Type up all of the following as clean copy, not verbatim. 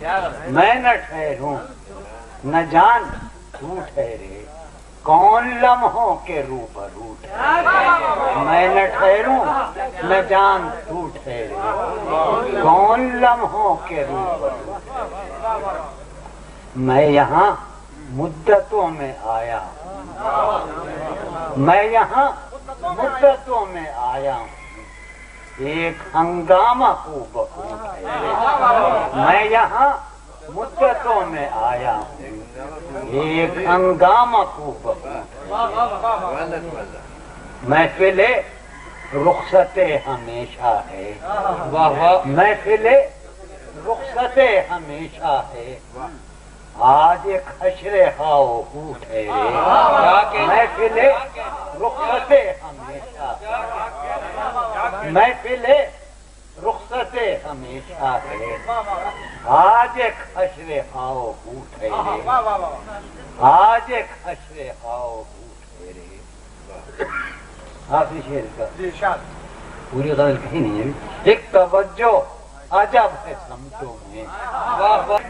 میں نہ ٹھہروں نہ جان تو ٹھہرے، کون لمحوں کے روبرو ٹھہرے۔ میں نہ ٹھہروں نہ جان تو ٹھہرے، کون لمحوں کے روبرو ٹھہرے۔ میں یہاں مدتوں میں آیا ہوں، میں یہاں مدتوں میں آیا ہوں، ایک ہنگامہ کو بہو ٹھہرے۔ میں یہاں مدتوں میں آیا ہوں، ایک ہنگامہ کو بہو ٹھہرے۔ محفل رخصت ہمیشہ ہے، محفل رخصت ہمیشہ ہے، آج ایک حشر ہاؤ ہو ٹھہرے۔ محفل رخصت ہمیشہ ہے، محفل رخصت ہمیشہ ہے، آج ایک حشر ہاؤ ہو ٹھہرے، آج ایک حشر ہاؤ ہو ٹھہرے۔ آخری شعر کا پوری غزل کہیں نہیں ہے۔ ایک توجہ عجب ہے سمتوں میں،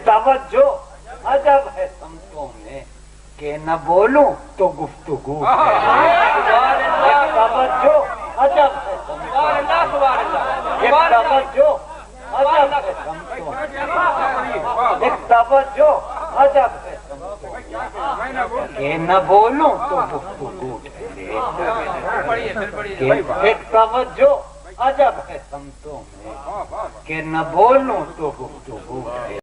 توجہ عجب ہے سمتوں میں، کہ نہ بولوں تو گفتگو ٹھہرے۔ ایک توجہ عجب ہے سمتوں میں، ایک توجہ عجب ہے سمتوں میں، ایک توجہ عجب ہے سمتوں میں، کہ نہ بولوں تو گفتگو ٹھہرے۔ ایک توجہ عجب ہے سمتوں میں، کہ نہ بولوں تو گفتگو ٹھہرے۔